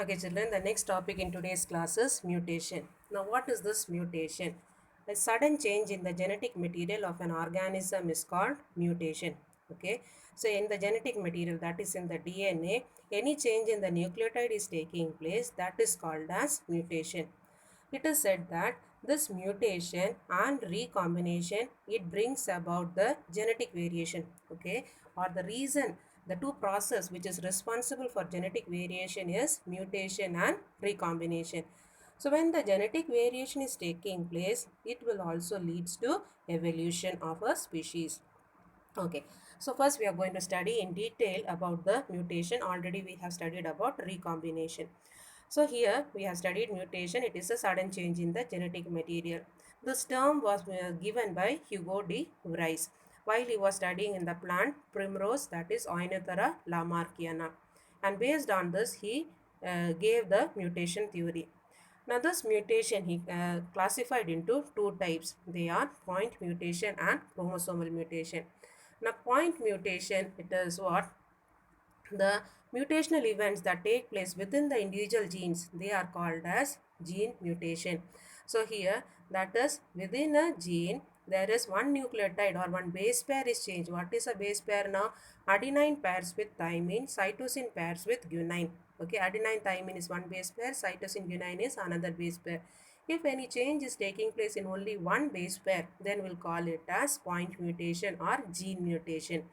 Okay, children, the next topic in today's class is mutation. Now, what is this mutation? A sudden change in the genetic material of an organism is called mutation. Okay, so in the genetic material, that is in the DNA, any change in the nucleotide is taking place, that is called as mutation. It is said that this mutation and recombination, it brings about the genetic variation, okay, or the reason, the two process which is responsible for genetic variation is mutation and recombination. So when the genetic variation is taking place, it will also leads to evolution of a species. Okay, so first we are going to study in detail about the mutation. Already we have studied about recombination. So here we have studied mutation. It is a sudden change in the genetic material. This term was given by Hugo de Vries while he was studying in the plant primrose, that is Oenothera lamarckiana. And based on this, he gave the mutation theory. Now this mutation he classified into two types. They are point mutation and chromosomal mutation. Now point mutation, it is what? The mutational events that take place within the individual genes, they are called as gene mutation. So here, that is within a gene, there is one nucleotide or one base pair is changed. What is a base pair now? Adenine pairs with thymine, cytosine pairs with guanine. Okay, adenine thymine is one base pair, cytosine guanine is another base pair. If any change is taking place in only one base pair, then we'll call it as point mutation or gene mutation.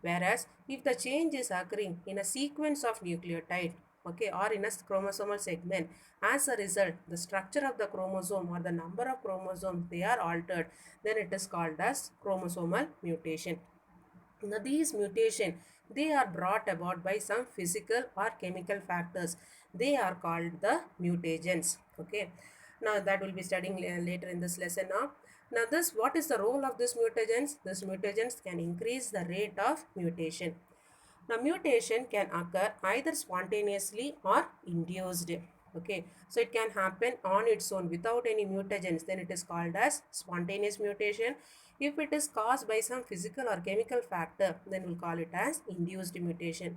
Whereas if the change is occurring in a sequence of nucleotide, okay, or in a chromosomal segment, as a result, the structure of the chromosome or the number of chromosomes, they are altered, then it is called as chromosomal mutation. Now these mutation, they are brought about by some physical or chemical factors. They are called the mutagens. Okay. Now that will be studying later in this lesson now. Now this, what is the role of this mutagens? This mutagens can increase the rate of mutation. Now mutation can occur either spontaneously or induced. Okay, so it can happen on its own without any mutagens, then it is called as spontaneous mutation. If it is caused by some physical or chemical factor, then we'll call it as induced mutation.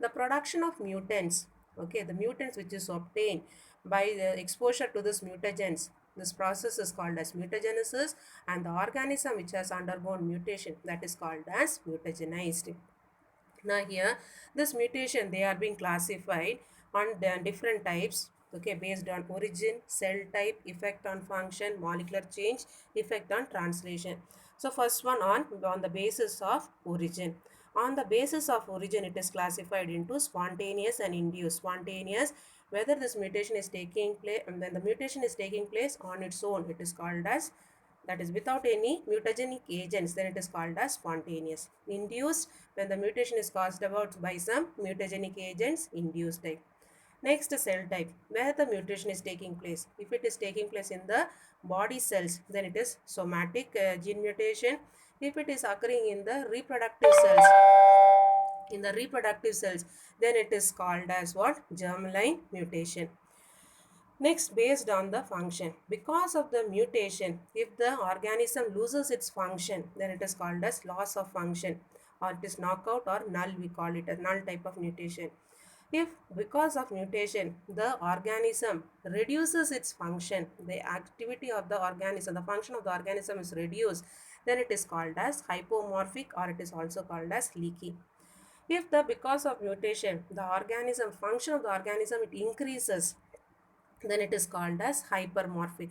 The production of mutants, okay, the mutants which is obtained by the exposure to this mutagens, this process is called as mutagenesis, and the organism which has undergone mutation, that is called as mutagenized. Now here, this mutation, they are being classified on the different types, okay, based on origin, cell type, effect on function, molecular change, effect on translation. So first one on the basis of origin. On the basis of origin, it is classified into spontaneous and induced. Spontaneous, whether this mutation is taking place, and when the mutation is taking place on its own, it is called as, that is without any mutagenic agents, then it is called as spontaneous. Induced, when the mutation is caused about by some mutagenic agents, induced type. Next, cell type, where the mutation is taking place. If it is taking place in the body cells, then it is somatic gene mutation. If it is occurring in the reproductive cells, then it is called as what? Germline mutation. Next, based on the function. Because of the mutation, if the organism loses its function, then it is called as loss of function, or it is knockout or null, we call it a null type of mutation. If because of mutation, the organism reduces its function, the activity of the organism, the function of the organism is reduced, then it is called as hypomorphic, or it is also called as leaky. If the because of mutation, the organism function of the organism, it increases, then it is called as hypermorphic.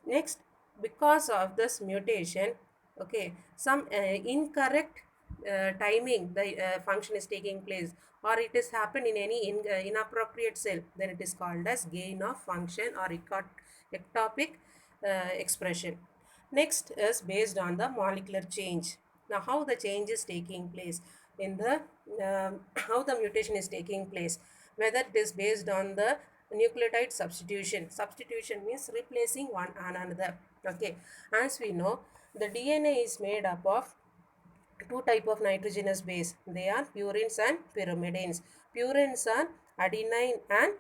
Next, because of this mutation, okay, some incorrect timing, the function is taking place, or it is happened in any inappropriate cell, then it is called as gain of function or ectopic expression. Next is based on the molecular change. Now how the change is taking place in the how the mutation is taking place, whether it is based on the nucleotide substitution. Substitution means replacing one another. Okay, as we know, the DNA is made up of two type of nitrogenous base. They are purines and pyrimidines. Purines are adenine and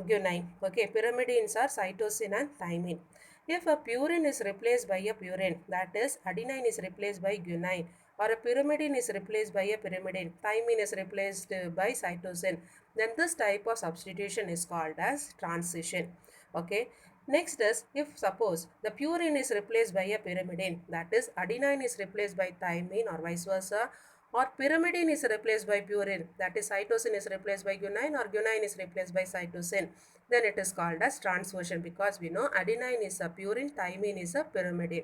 guanine. Okay, pyrimidines are cytosine and thymine. If a purine is replaced by a purine, that is adenine is replaced by guanine, or a pyrimidine is replaced by a pyrimidine, thymine is replaced by cytosine, then this type of substitution is called as transition. Okay. Next is, if suppose the purine is replaced by a pyrimidine, that is adenine is replaced by thymine or vice versa, or pyrimidine is replaced by purine, that is cytosine is replaced by guanine or guanine is replaced by cytosine, then it is called as transversion, because we know adenine is a purine, thymine is a pyrimidine.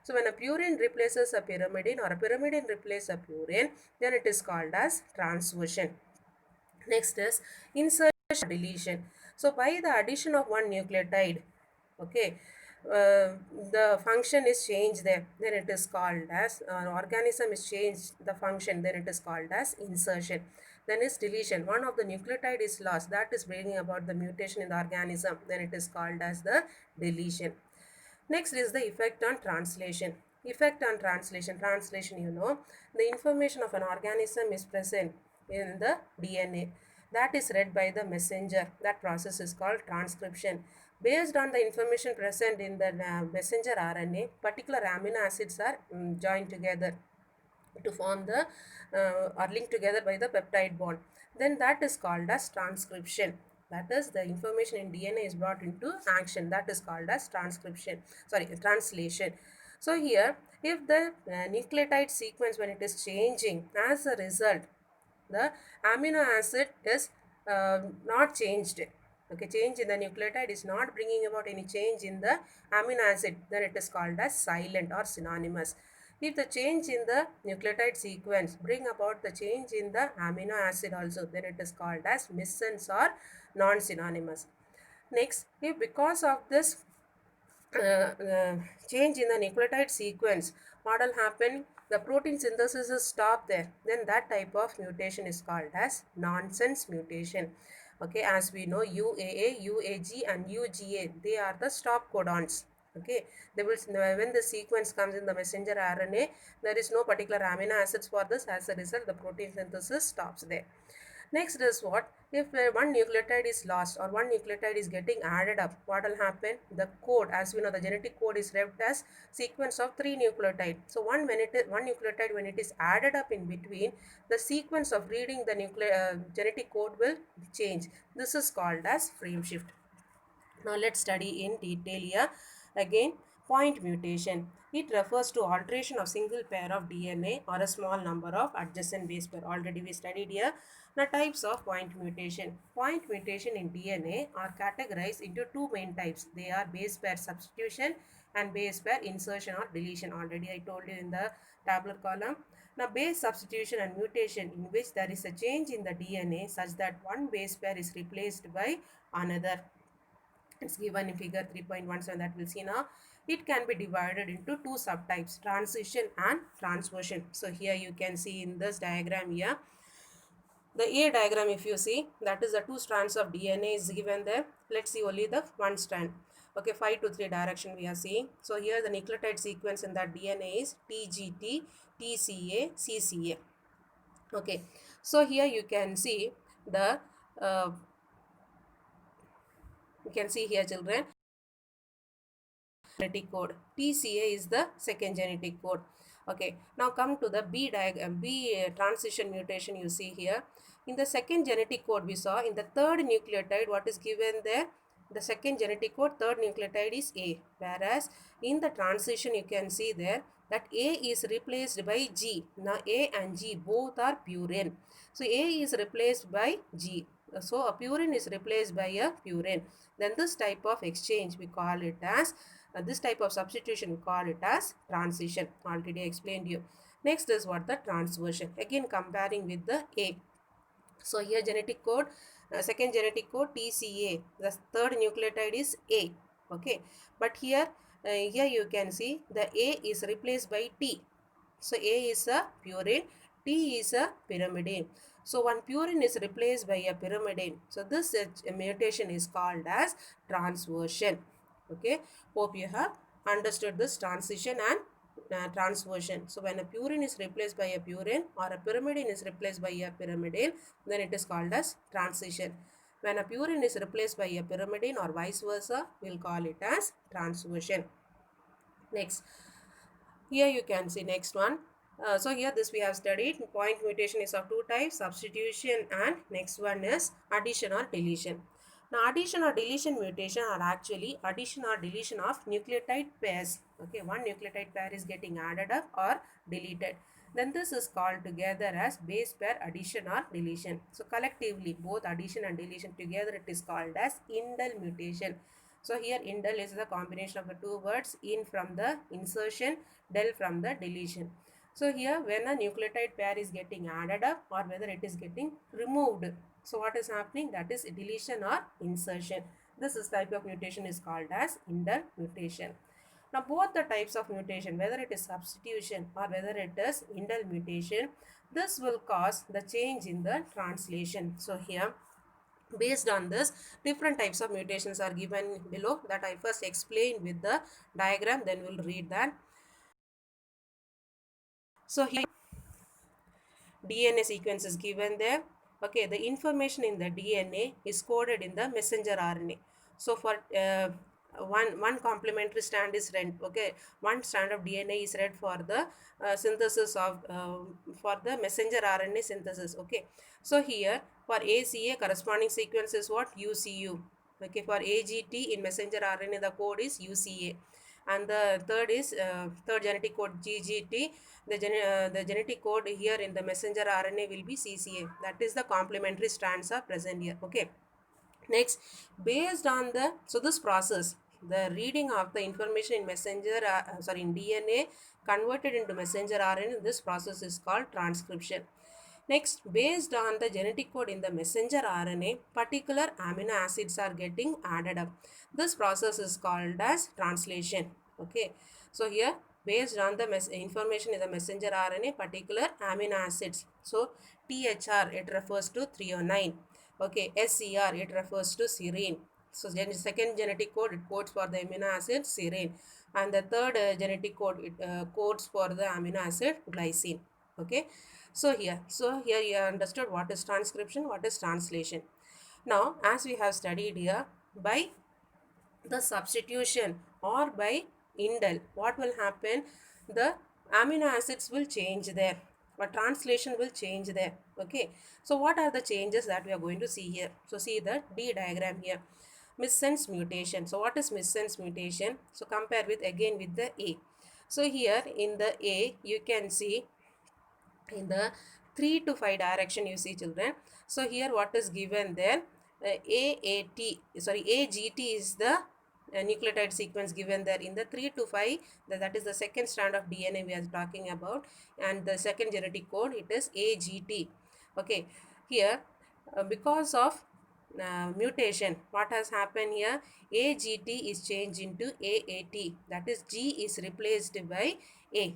So when a purine replaces a pyrimidine or a pyrimidine replaces a purine, then it is called as transversion. Next is insertion or deletion. So by the addition of one nucleotide, okay, the function is changed there, then it is called as organism is changed the function, then it is called as insertion. Then is deletion. One of the nucleotide is lost, that is bringing about the mutation in the organism, then it is called as the deletion. Next is the effect on translation. Effect on translation. Translation, you know, the information of an organism is present in the DNA. That is read by the messenger. That process is called transcription. Based on the information present in the messenger RNA, particular amino acids are joined together to form the are linked together by the peptide bond. Then that is called as transcription. That is, the information in DNA is brought into action. That is called as transcription. Sorry, translation. So here, if the nucleotide sequence, when it is changing, as a result, the amino acid is not changed. Okay, change in the nucleotide is not bringing about any change in the amino acid, then it is called as silent or synonymous. If the change in the nucleotide sequence bring about the change in the amino acid also, then it is called as missense or non-synonymous. Next, if because of this change in the nucleotide sequence, what will happen? The protein synthesis is stopped there. Then that type of mutation is called as nonsense mutation. Okay, as we know, UAA, UAG and UGA, they are the stop codons. Okay, they will, when the sequence comes in the messenger RNA, there is no particular amino acids for this. As a result, the protein synthesis stops there. Next is what? If one nucleotide is lost or one nucleotide is getting added up, what will happen? The code, as we know, the genetic code is read as sequence of 3 nucleotides. So one nucleotide, when it is added up in between, the sequence of reading the genetic code will change. This is called as frame shift. Now let's study in detail here. Again, point mutation. It refers to alteration of single pair of DNA or a small number of adjacent base pair. Already we studied here. Now types of point mutation. Point mutation in DNA are categorized into two main types. They are base pair substitution and base pair insertion or deletion. Already I told you in the tabular column. Now base substitution and mutation, in which there is a change in the DNA such that one base pair is replaced by another. It's given in figure 3.17 that we'll see now. It can be divided into two subtypes, transition and transversion. So here you can see in this diagram here, the A diagram, if you see, that is the two strands of DNA is given there. Let's see only the one strand. Okay, 5 to 3 direction we are seeing. So here the nucleotide sequence in that DNA is TGT, TCA, CCA. Okay, so here you can see the you can see here, children, genetic code. TCA is the second genetic code. Okay, now come to the B transition mutation you see here. In the second genetic code we saw, in the third nucleotide, what is given there? The second genetic code, third nucleotide is A. Whereas in the transition you can see there that A is replaced by G. Now A and G both are purine. So A is replaced by G. So a purine is replaced by a purine. Then this type of exchange we call it as this type of substitution we call it as transition. Already explained you. Next is what? The transversion. Again comparing with the A. So here genetic code, second genetic code TCA. The third nucleotide is A. Okay. But here you can see the A is replaced by T. So A is a purine, T is a pyrimidine. So one purine is replaced by a pyrimidine. So this mutation is called as transversion. Okay, hope you have understood this transition and transversion. So when a purine is replaced by a purine or a pyrimidine is replaced by a pyrimidine, then it is called as transition. When a purine is replaced by a pyrimidine or vice versa, we'll call it as transversion. Next, here you can see next one. So here this we have studied. Point mutation is of two types, substitution and next one is addition or deletion. Now addition or deletion mutation are actually addition or deletion of nucleotide pairs. Okay, one nucleotide pair is getting added up or deleted. Then this is called together as base pair addition or deletion. So collectively both addition and deletion together it is called as indel mutation. So here indel is the combination of the two words, in from the insertion, del from the deletion. So here when a nucleotide pair is getting added up or whether it is getting removed. So what is happening? That is deletion or insertion. This is type of mutation is called as indel mutation. Now both the types of mutation, whether it is substitution or whether it is indel mutation, this will cause the change in the translation. So here based on this, different types of mutations are given below that I first explained with the diagram, then we'll read that. So here DNA sequence is given there. Okay, the information in the DNA is coded in the messenger RNA. So for one complementary strand is read. Okay, one strand of DNA is read for the synthesis of for the messenger RNA synthesis. Okay, so here for ACA corresponding sequence is what? UCU. Okay, for AGT in messenger RNA the code is UCA, and the third is third genetic code GGT. The genetic code here in the messenger RNA will be CCA. That is the complementary strands are present here. Okay. Next, based on the, so this process, the reading of the information in messenger, in DNA converted into messenger RNA, this process is called transcription. Next, based on the genetic code in the messenger RNA, particular amino acids are getting added up. This process is called as translation. Okay. So here, based on the information in the messenger RNA, particular amino acids. So THR, it refers to threonine. Okay, SCR, it refers to serine. So second genetic code, it codes for the amino acid serine, and the third genetic code, it codes for the amino acid glycine. Okay. So here you understood what is transcription, what is translation. Now, as we have studied here, by the substitution or by indel, what will happen? The amino acids will change there, but translation will change there. Okay. So what are the changes that we are going to see here? So see the D diagram here. Missense mutation. So what is missense mutation? So compare with again with the A. So here in the A, you can see in the 3 to 5 direction, you see children. So here what is given there, AGT is the nucleotide sequence given there in the 3 to 5, that is the second strand of DNA we are talking about, and the second genetic code it is AGT. Okay, here because of mutation, what has happened here, AGT is changed into AAT, that is G is replaced by A.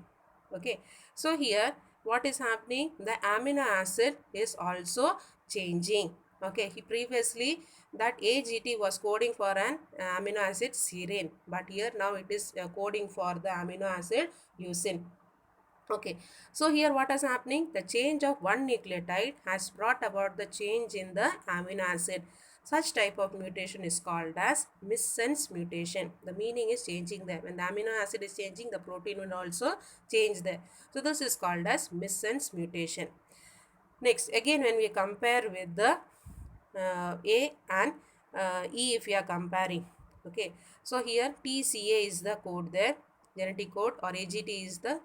Okay, so here what is happening, the amino acid is also changing. Okay, he previously that AGT was coding for an amino acid serine, but here now it is coding for the amino acid leucine. Okay, so here what is happening, the change of one nucleotide has brought about the change in the amino acid. Such type of mutation is called as missense mutation. The meaning is changing there. When the amino acid is changing, the protein will also change there. So this is called as missense mutation. Next, again when we compare with the A and E, if we are comparing. Okay, so here TCA is the code there, genetic code, or AGT is the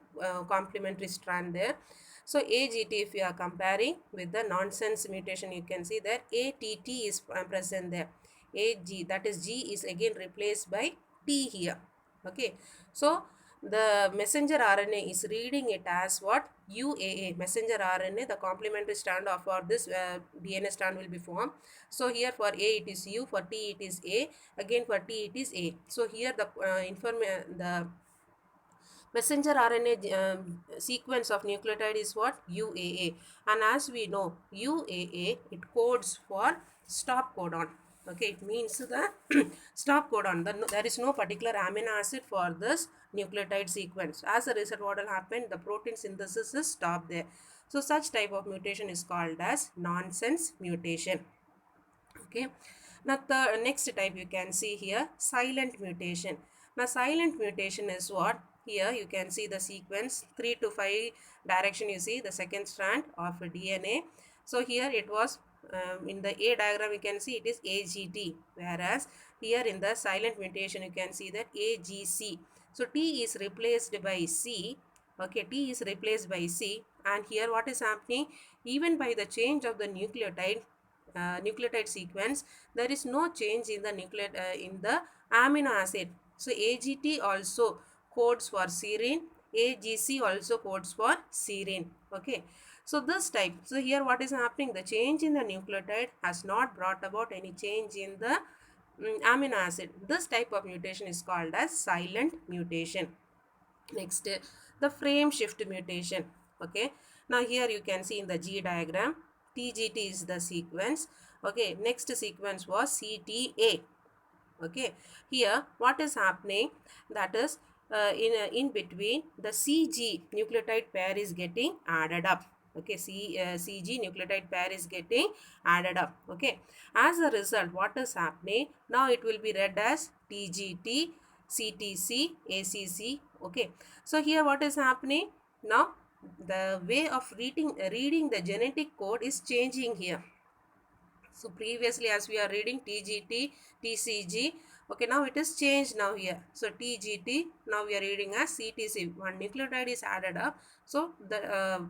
complementary strand there. So AGT, if you are comparing with the nonsense mutation, you can see that ATT is present there. AG, that is G is again replaced by T here. Okay, so the messenger RNA is reading it as what? UAA, messenger RNA, the complementary strand of for this DNA strand will be formed. So here for A it is U, for T it is A, again for T it is A. So here the the messenger RNA sequence of nucleotide is what? UAA. And as we know, UAA, it codes for stop codon. Okay, it means the stop codon. There is no particular amino acid for this nucleotide sequence. As a result, what will happen? The protein synthesis is stopped there. So such type of mutation is called as nonsense mutation. Okay, now the next type you can see here, silent mutation. Now silent mutation is what? here you can see the sequence 3 to 5 direction. You see the second strand of DNA. So here it was in the A diagram you can see it is AGT, whereas here in the silent mutation you can see that AGC. So T is replaced by C. Okay, T is replaced by C, and here what is happening, even by the change of the nucleotide sequence, there is no change in the in the amino acid. So AGT also codes for serine, AGC also codes for serine. Okay, so this type, so here what is happening, the change in the nucleotide has not brought about any change in the amino acid. This type of mutation is called as silent mutation. Next, the frame shift mutation. Okay, now here you can see in the G diagram, TGT is the sequence. Okay, next sequence was CTA. Okay, here what is happening, that is in between the CG nucleotide pair is getting added up. Okay, CG nucleotide pair is getting added up. Okay, as a result what is happening, now it will be read as TGT, CTC, ACC. Okay, so here what is happening, now the way of reading the genetic code is changing here. So previously as we are reading TGT, TCG, okay, now it is changed now here. So TGT, now we are reading as CTC. One nucleotide is added up. So the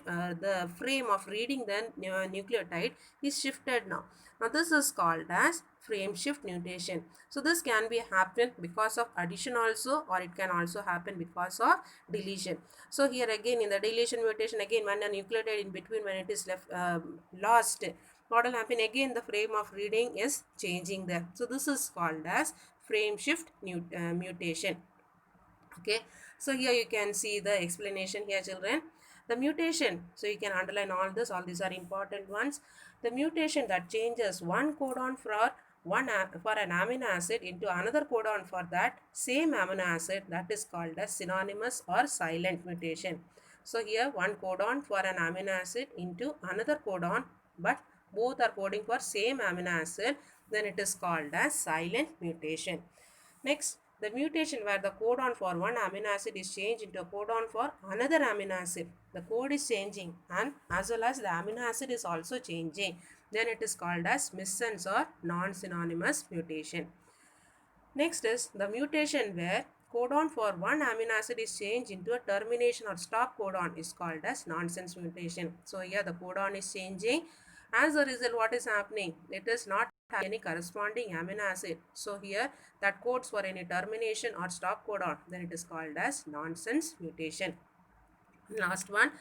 the frame of reading the nucleotide is shifted now. Now this is called as frame shift mutation. So this can be happen because of addition also, or it can also happen because of deletion. So here again in the deletion mutation, again when a nucleotide in between, when it is left lost, what will happen, again the frame of reading is changing there. So this is called as frame shift mutation. Okay, so here you can see the explanation here, children. The mutation, so you can underline all this, all these are important ones. The mutation that changes one codon for for an amino acid into another codon for that same amino acid, that is called as synonymous or silent mutation. So here one codon for an amino acid into another codon, but both are coding for same amino acid, then it is called as silent mutation. Next, the mutation where the codon for one amino acid is changed into a codon for another amino acid. The code is changing and as well as the amino acid is also changing. Then it is called as missense or non-synonymous mutation. Next is the mutation where codon for one amino acid is changed into a termination or stop codon is called as nonsense mutation. So here the codon is changing. As a result, what is happening? It is not having any corresponding amino acid. So here that codes for any termination or stop codon, then it is called as nonsense mutation. Last one,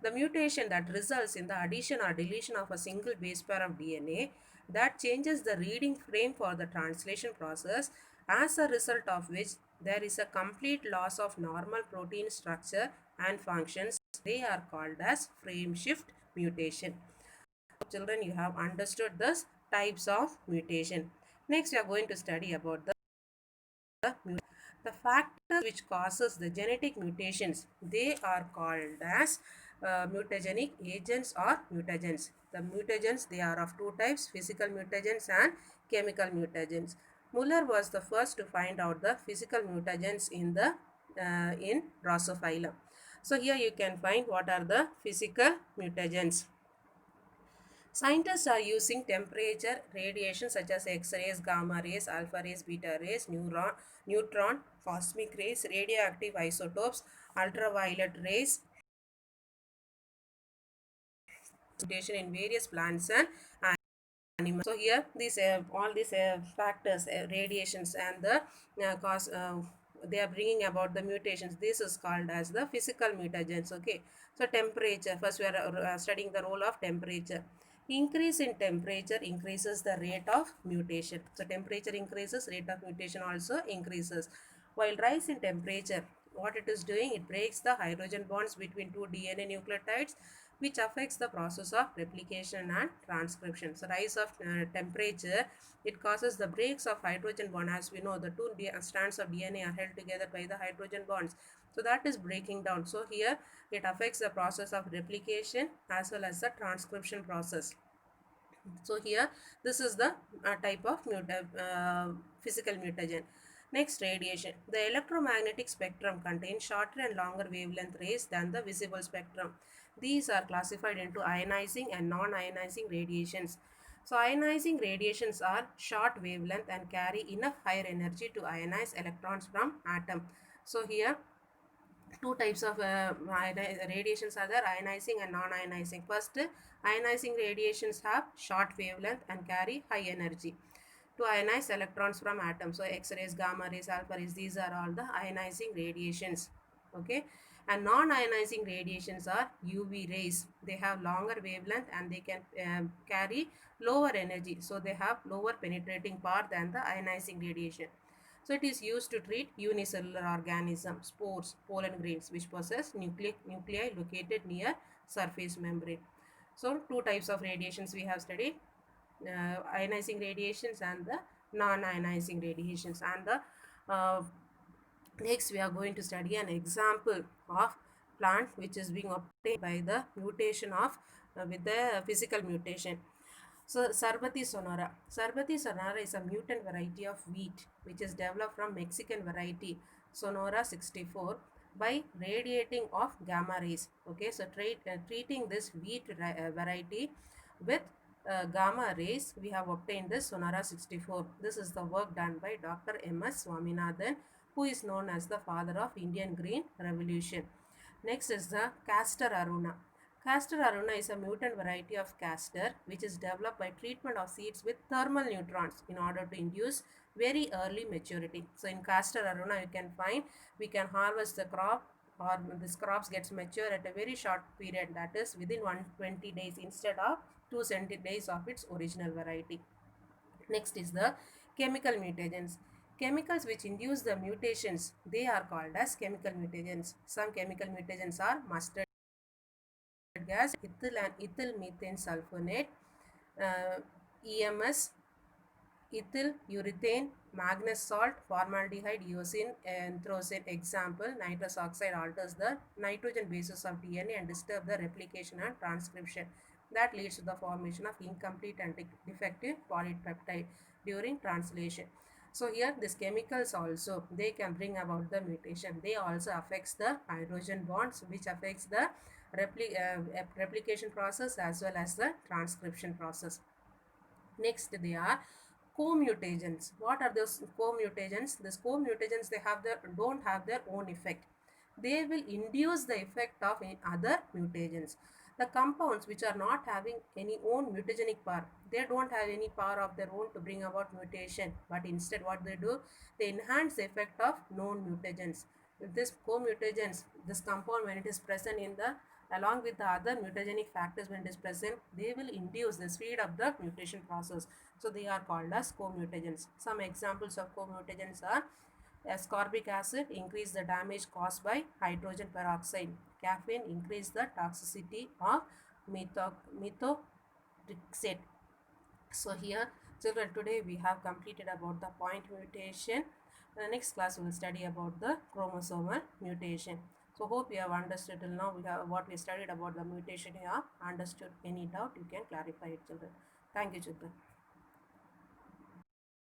the mutation that results in the addition or deletion of a single base pair of DNA that changes the reading frame for the translation process, as a result of which there is a complete loss of normal protein structure and functions. They are called as frame shift mutation. Children, you have understood this types of mutation. Next, we are going to study about the factors which causes the genetic mutations. They are called as mutagenic agents or mutagens. The mutagens, they are of two types, physical mutagens and chemical mutagens. Muller was the first to find out the physical mutagens in the in Drosophila. So here you can find what are the physical mutagens. Scientists are using temperature, radiation such as X-rays, gamma rays, alpha rays, beta rays, neutron, cosmic rays, radioactive isotopes, ultraviolet rays, mutation in various plants and animals. So here these all these factors, radiations and the cause they are bringing about the mutations. This is called as the physical mutagens. Okay, so temperature, first we are studying the role of temperature. Increase in temperature increases the rate of mutation. So temperature increases, rate of mutation also increases. While rise in temperature, what it is doing, it breaks the hydrogen bonds between two DNA nucleotides, which affects the process of replication and transcription. So rise of temperature, it causes the breaks of hydrogen bond. As we know, the two strands of DNA are held together by the hydrogen bonds. So that is breaking down. So here it affects the process of replication as well as the transcription process. So here this is the type of physical mutagen. Next, radiation. The electromagnetic spectrum contains shorter and longer wavelength rays than the visible spectrum. These are classified into ionizing and non-ionizing radiations. So, ionizing radiations are short wavelength and carry enough higher energy to ionize electrons from atom. So, here two types of radiations are there, ionizing and non-ionizing. First, ionizing radiations have short wavelength and carry high energy to ionize electrons from atoms. So X-rays, gamma rays, alpha rays, these are all the ionizing radiations. Okay. And non-ionizing radiations are UV rays. They have longer wavelength and they can carry lower energy. So they have lower penetrating power than the ionizing radiation. So it is used to treat unicellular organisms, spores, pollen grains which possess nuclei located near surface membrane. So two types of radiations we have studied, ionizing radiations and the non-ionizing radiations. And the next we are going to study an example of plant which is being obtained by the mutation of with the physical mutation. So Sarbati sonora. Sarbati sonora is a mutant variety of wheat which is developed from Mexican variety Sonora 64 by radiating of gamma rays. Okay, so treating this wheat variety with gamma rays, we have obtained this Sonora 64. This is the work done by Dr. M.S. Swaminathan, who is known as the father of Indian Green Revolution. Next is the Castor Aruna. Castor Aruna is a mutant variety of castor which is developed by treatment of seeds with thermal neutrons in order to induce very early maturity. So in Castor Aruna you can find we can harvest the crop, or this crops gets mature at a very short period, that is within 120 days instead of 270 days of its original variety. Next is the chemical mutagens. Chemicals which induce the mutations, they are called as chemical mutagens. Some chemical mutagens are mustard gas, ethyl and ethyl methane sulfonate, EMS, ethyl urethane, manganese salt, formaldehyde, eosin, anthracene. Example, nitrous oxide alters the nitrogen bases of DNA and disturb the replication and transcription. That leads to the formation of incomplete and defective polypeptide during translation. So here these chemicals also, they can bring about the mutation. They also affects the hydrogen bonds, which affects the replication process as well as the transcription process. Next, they are co-mutagens. What are those co-mutagens? These co-mutagens, they have their don't have their own effect. They will induce the effect of other mutagens. The compounds which are not having any own mutagenic power, they don't have any power of their own to bring about mutation, but instead what they do, they enhance the effect of known mutagens. With this co-mutagens, this compound when it is present in the along with the other mutagenic factors when it is present, they will induce the speed of the mutation process. So they are called as co-mutagens. Some examples of co-mutagens are ascorbic acid increase the damage caused by hydrogen peroxide. Caffeine increase the toxicity of methotrexate. So here children, today we have completed about the point mutation. In the next class we will study about the chromosomal mutation. So hope you have understood till now. We have what we studied about the mutation. You have understood. Any doubt you can clarify it, children. Thank you, children.